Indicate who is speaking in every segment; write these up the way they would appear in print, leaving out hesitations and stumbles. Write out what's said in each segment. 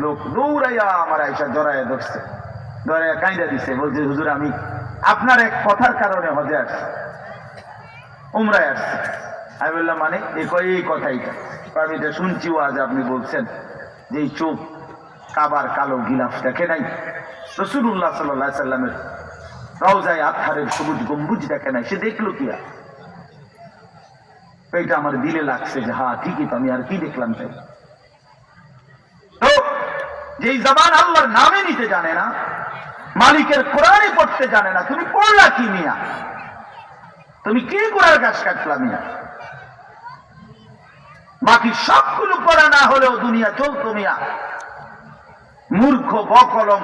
Speaker 1: লোক দৌড়াইয়া আমার আইসা জড়াইয়া ধরছে, ধরাইয়া কাইদা দিছে, বলছে হুজুর আমি আপনার এক কথার কারণে হজে আসছি, উমরায় আসছি। আমি বললাম মানে এই কথাইটা। আমি এটা শুনছি আজ আপনি বলছেন যে এই চোখ কাবার কালো গিলাফ দেখে নাই, রাসূলুল্লাহ সাল্লাল্লাহু আলাইহি সাল্লামের রওজায়ে আতহারের সবুজ গম্বুজ দেখে নাই, সে দেখলো কি? এটা আমার দিলে লাগছে যে হ্যাঁ ঠিকই তো, আমি আর কি দেখলাম তাই। তো যেই জবান আল্লাহর নামে নিতে জানে না, মালিকের কোরআনে পড়তে জানে না, তুমি পড়লা কি মিয়া? তুমি কি কোরআন গাছ কাটলা মিয়া? বাকি সবগুলো পড়া না হলেও দুনিয়া চলতো মিয়া। মূর্খ বকলম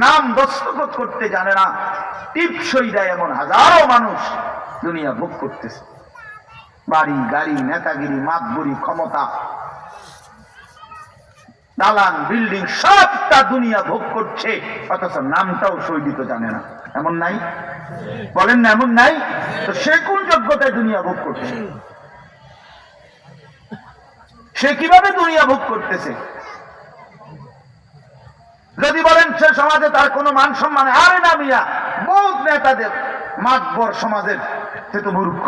Speaker 1: নাম দস্তখত করতে জানে না, টিপসই দেয় এমন হাজারো মানুষ দুনিয়া ভোগ করতেছে। বাড়ি গাড়ি, নেতাগিরি, মাতবুরি, ক্ষমতা, দালান বিল্ডিং সবটা দুনিয়া ভোগ করছে, অথচ নামটাও সই দিতে জানে না। এমন নাই? বলেন না এমন নাই? তো সে কোন যোগ্যতায় দুনিয়া ভোগ করছে? সে কিভাবে দুনিয়া ভোগ করতেছে? যদি বলেন সে সমাজে তার কোনো মান সম্মান, আরে না মিয়া, বহুত নেতাদের মাতবর সমাজের, সে তো মূর্খ,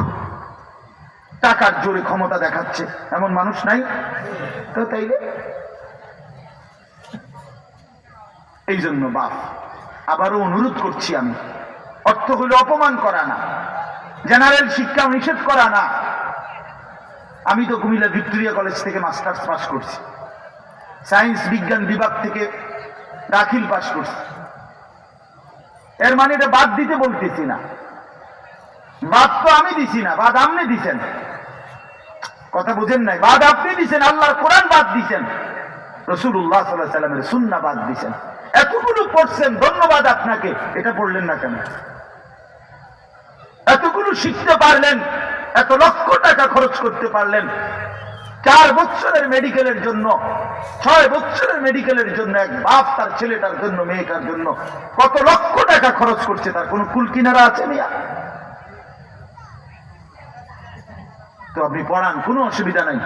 Speaker 1: টাকার জোরে ক্ষমতা দেখাচ্ছে, এমন মানুষ নাই? তো তাইলে এই জন্য বাপ আবারও অনুরোধ করছি আমি, অর্থ হলো অপমান করা না, জেনারেল শিক্ষা নিষেধ করা না। আমি তো কুমিল্লা ভিক্টোরিয়া কলেজ থেকে মাস্টার্স পাস করছি, সায়েন্স বিজ্ঞান বিভাগ থেকে দাখিল পাস করছি। এর মানে এটা বাদ দিতে বলতেছি না, বাদ তো আমি দিছি না, বাদ আপনি দিছেন। কথা বুঝেন নাই? বাদ আপনি দিছেন, আল্লাহর কোরআন বাদ দিছেন, রাসূলুল্লাহ সাল্লাল্লাহু আলাইহি সাল্লামের সুন্নাহ বাদ দিছেন। এতগুলো পড়ছেন, ধন্যবাদ আপনাকে। এটা পড়লেন না কেন? এতগুলো শিখতে পারলেন, এত লক্ষ টাকা খরচ করতে পারলেন, 4 বছরের মেডিকেলের জন্য, 6 বছরের মেডিকেলের জন্য এক বাপ তার ছেলেটার জন্য, মেয়েটার জন্য কত লক্ষ টাকা খরচ করছে, তার কোন কুল কিনারা আছে মিয়া? তো আপনি পড়ান, কোনো অসুবিধা নাই,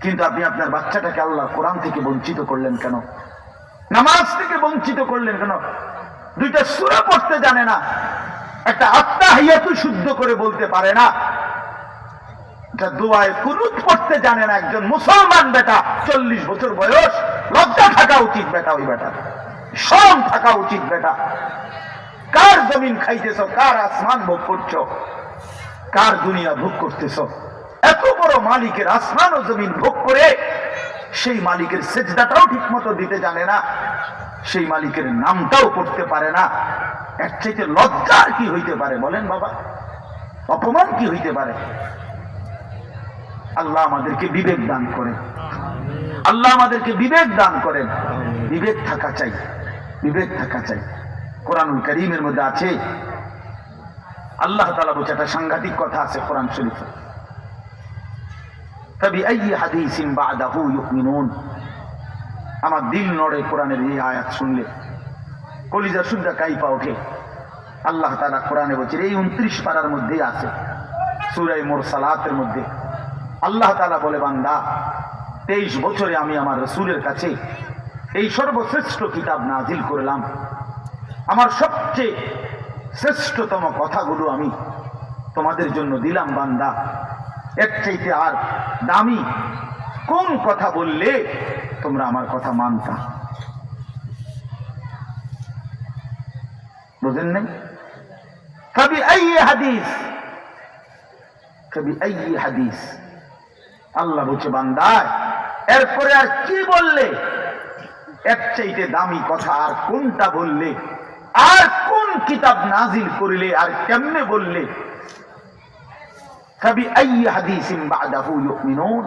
Speaker 1: কিন্তু আপনি আপনার বাচ্চাটাকে আল্লাহ কোরআন থেকে বঞ্চিত করলেন কেন? নামাজ থেকে বঞ্চিত করলেন কেন? 2টা সূরা পড়তে জানে না, একটা আত্তাহিয়াতু শুদ্ধ করে বলতে পারে না, একটা দোয়ায়ে কুনুত পড়তে জানে না। একজন মুসলমান বেটা, 40 বছর বয়স, লজ্জা থাকা উচিত বেটা, ওই বেটা শরম থাকা উচিত বেটা। কার জমিন খাইতেছ, কার আসমান ভোগ করছো, কার দুনিয়া ভোগ করতেছ? এত বড় মালিকের আসমান ও জমিন ভোগ করে সেই মালিকের সেজদাটাও ঠিক মতো দিতে জানে না, সেই মালিকের নামটাও করতে পারে না। এর চাইতে লজ্জা আর কি হইতে পারে বলেন বাবা? অপমান কি হইতে পারে? আল্লাহ আমাদেরকে বিবেক দান করেন, আল্লাহ আমাদেরকে বিবেক দান করেন। বিবেক থাকা চাই, বিবেক থাকা চাই। কোরআনুল কারীমের মধ্যে আছে, আল্লাহ তাআলা বলছে, একটা সাংঘাতিক কথা আছে কোরআন শরীফে, ফাবিআইয়ি হাদিসিন বা'দাহু ইউমিনুন। আমার দিল নড়ে কোরআনের এই আয়াত শুনলে, কলিজা শুদ্ধা কাইপা ওঠে। আল্লাহ তাআলা কোরআনে বলছে, এই 29 পারার মধ্যেই আছে, সূরা মুরসালাতের মধ্যে আল্লাহ তাআলা বলে, বান্দা 23 বছরে আমি আমার রাসূলের কাছে এই সর্বশ্রেষ্ঠ কিতাব নাজিল করলাম, আমার সবচেয়ে শ্রেষ্ঠতম কথাগুলো আমি তোমাদের জন্য দিলাম। বান্দা, এর চাইতে আর দামি কোন কথা বললে তোমরা আমার কথা মানতা? বুঝেন নাই? ফাবিআইয়ি হাদিস, ফাবিআইয়ি হাদিস। আল্লাহ বলছে, বান্দা এরপরে আর কি বললে, এর চাইতে দামি কথা আর কোনটা বললে, আর কোন কিতাব নাজিল করিলে, আর কেমনে বললে? ফাবিআইয়ি হাদিসিন বা'দাহু ইউমিনুন।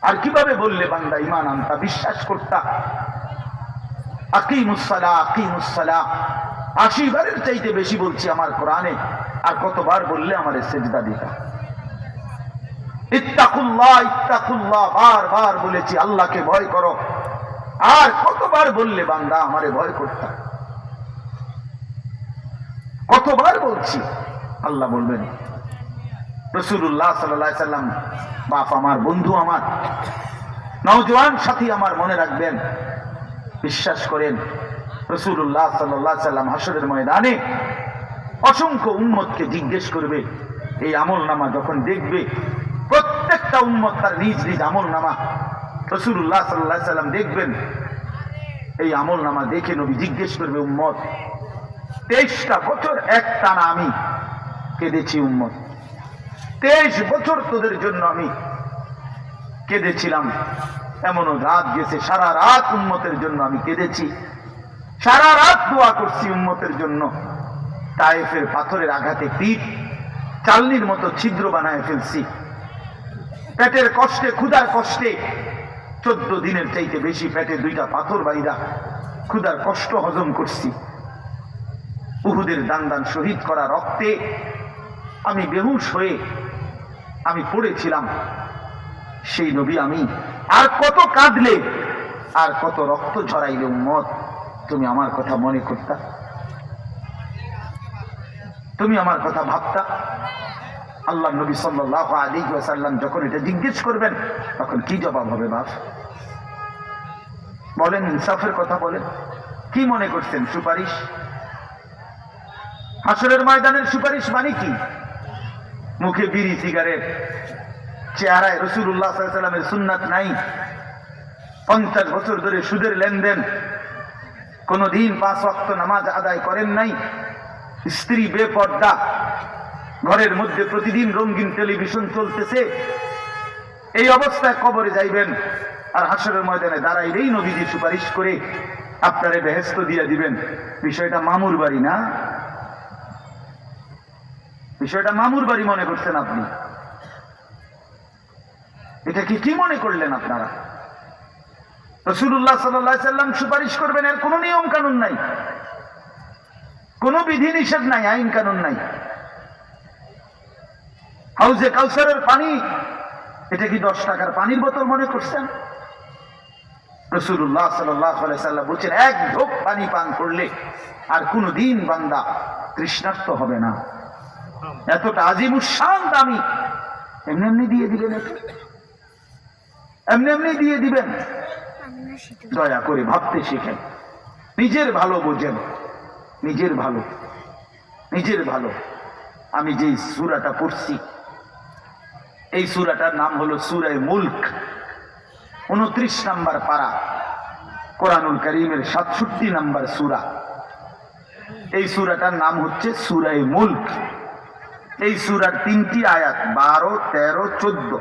Speaker 1: আর কিভাবে বললে বান্দা ঈমান আনতা, বিশ্বাস করতা? আকিমুস সালাহ, আকিমুস সালাহ 80 বারের চাইতে বেশি বলছি আমার কোরআনে, আর কতবার বললে আমারে সিজদা দিতা? ইত্তাকুল্লাহ, ইত্তাকুল্লাহ বারবার বলেছি, আল্লাহকে ভয় করো, আর কতবার বললে বান্দা আমারে ভয় করতা? কতবার বলছি? আল্লাহ বলবেন রাসূলুল্লাহ সাল্লাল্লাহু আলাইহি সাল্লাম বাপ আমার, বন্ধু আমার, নওজোয়ান সাথী আমার, মনে রাখবেন, বিশ্বাস করেন, রাসূলুল্লাহ সাল্লাল্লাহু আলাইহি সাল্লাম হাসরের ময়দানে অসংখ্য উম্মতকে জিজ্ঞেস করবে। এই আমলনামা যখন দেখবে, প্রত্যেকটা উম্মত তার নিজ নিজ আমলনামা রাসূলুল্লাহ সাল্লাল্লাহু আলাইহি সাল্লাম দেখবেন। এই আমলনামা দেখে নবী জিজ্ঞেস করবে, উম্মত 23টা বছর একটানা আমি কেঁদেছি, উম্মত 23 বছর তোদের জন্য আমি কেঁদেছিলাম। এমনও রাত গেছে, সারা রাত উম্মতের জন্য আমি কেঁদেছি, সারা রাত দোয়া করছি উম্মতের জন্য। তায়েফের পাথরের আঘাতে পিঠ চালনির মতো ছিদ্র বানায় ফেলছি, পেটের কষ্টে, ক্ষুধার কষ্টে 14 দিনের চাইতে বেশি পেটে 2টা পাথর বাইরা ক্ষুধার কষ্ট হজম করছি। উহুদের দান দান শহীদ করা রক্তে আমি বেহুশ হয়ে আমি পড়েছিলাম। সেই নবী আমি আর কত কাঁদলে, আর কত রক্ত ঝরাইলে উম্মত তুমি আমার কথা মনে করতা, তুমি আমার কথা ভাবতা? আল্লাহ নবী সাল্লাল্লাহু আলাইহি ওয়াসাল্লাম যখন এটা জিজ্ঞেস করবেন, তখন কি জবাব হবে বাপ? বলেন, ইনসাফের কথা বলেন। কি মনে করছেন? সুপারিশ? হাসরের ময়দানের সুপারিশ মানে কি? মুখে বিড়ি, সিগারেট, চেহারায় রাসূলুল্লাহ সাল্লাল্লাহু আলাইহি ওয়াসাল্লামের সুন্নাত নাই, 50 বছর ধরে সুদের লেনদেন, কোনদিন 5 ওয়াক্ত নামাজ আদায় করেন নাই, স্ত্রী বেপর্দা, ঘরের মধ্যে প্রতিদিন রঙিন টেলিভিশন চলতেছে, এই অবস্থায় কবরে যাইবেন। আর হাসরের ময়দানে দাঁড়াইলেই নবীজি সুপারিশ করে আপনারে বেহেশত দিয়ে দিবেন। বিষয়টা মামুর বাড়ি না, বিষয়টা মামুর বাড়ি মনে করছেন আপনি? এটা কি মনে করলেন আপনারা? রাসূলুল্লাহ সাল্লাল্লাহু আলাইহি সাল্লাম সুপারিশ করবেন, এর কোনো নিয়ম কানুন নাই, কোনো বিধি নিষেধ নাই, আইন কানুন নাই। হাউজে কাউসারের পানি, এটা কি 10 টাকার পানির বোতল মনে করছেন? রাসূলুল্লাহ সাল্লাল্লাহু আলাইহি সাল্লাম বলছেন, 1 ঢোক পানি পান করলে আর কোনদিন বান্দা তৃষ্ণার্ত হবে না। এতটা আজিমুস শান দামি, এমনি এমনি দিয়ে দিবেন, এমনি এমনি দিয়ে দিবেন? দয়া করে ভাবতে শিখেন, নিজের ভালো বোঝেন, নিজের ভালো, নিজের ভালো। আমি যে সূরাটা পড়ছি, এই সূরাটার নাম হলো সূরা মুলক, 29 নম্বর পারা, কোরআনুল কারীমের 67 নম্বর সূরা। এই সূরাটার নাম হচ্ছে সূরা মুলক। এই সূরার 3টি আয়াত, 12, 13, 14।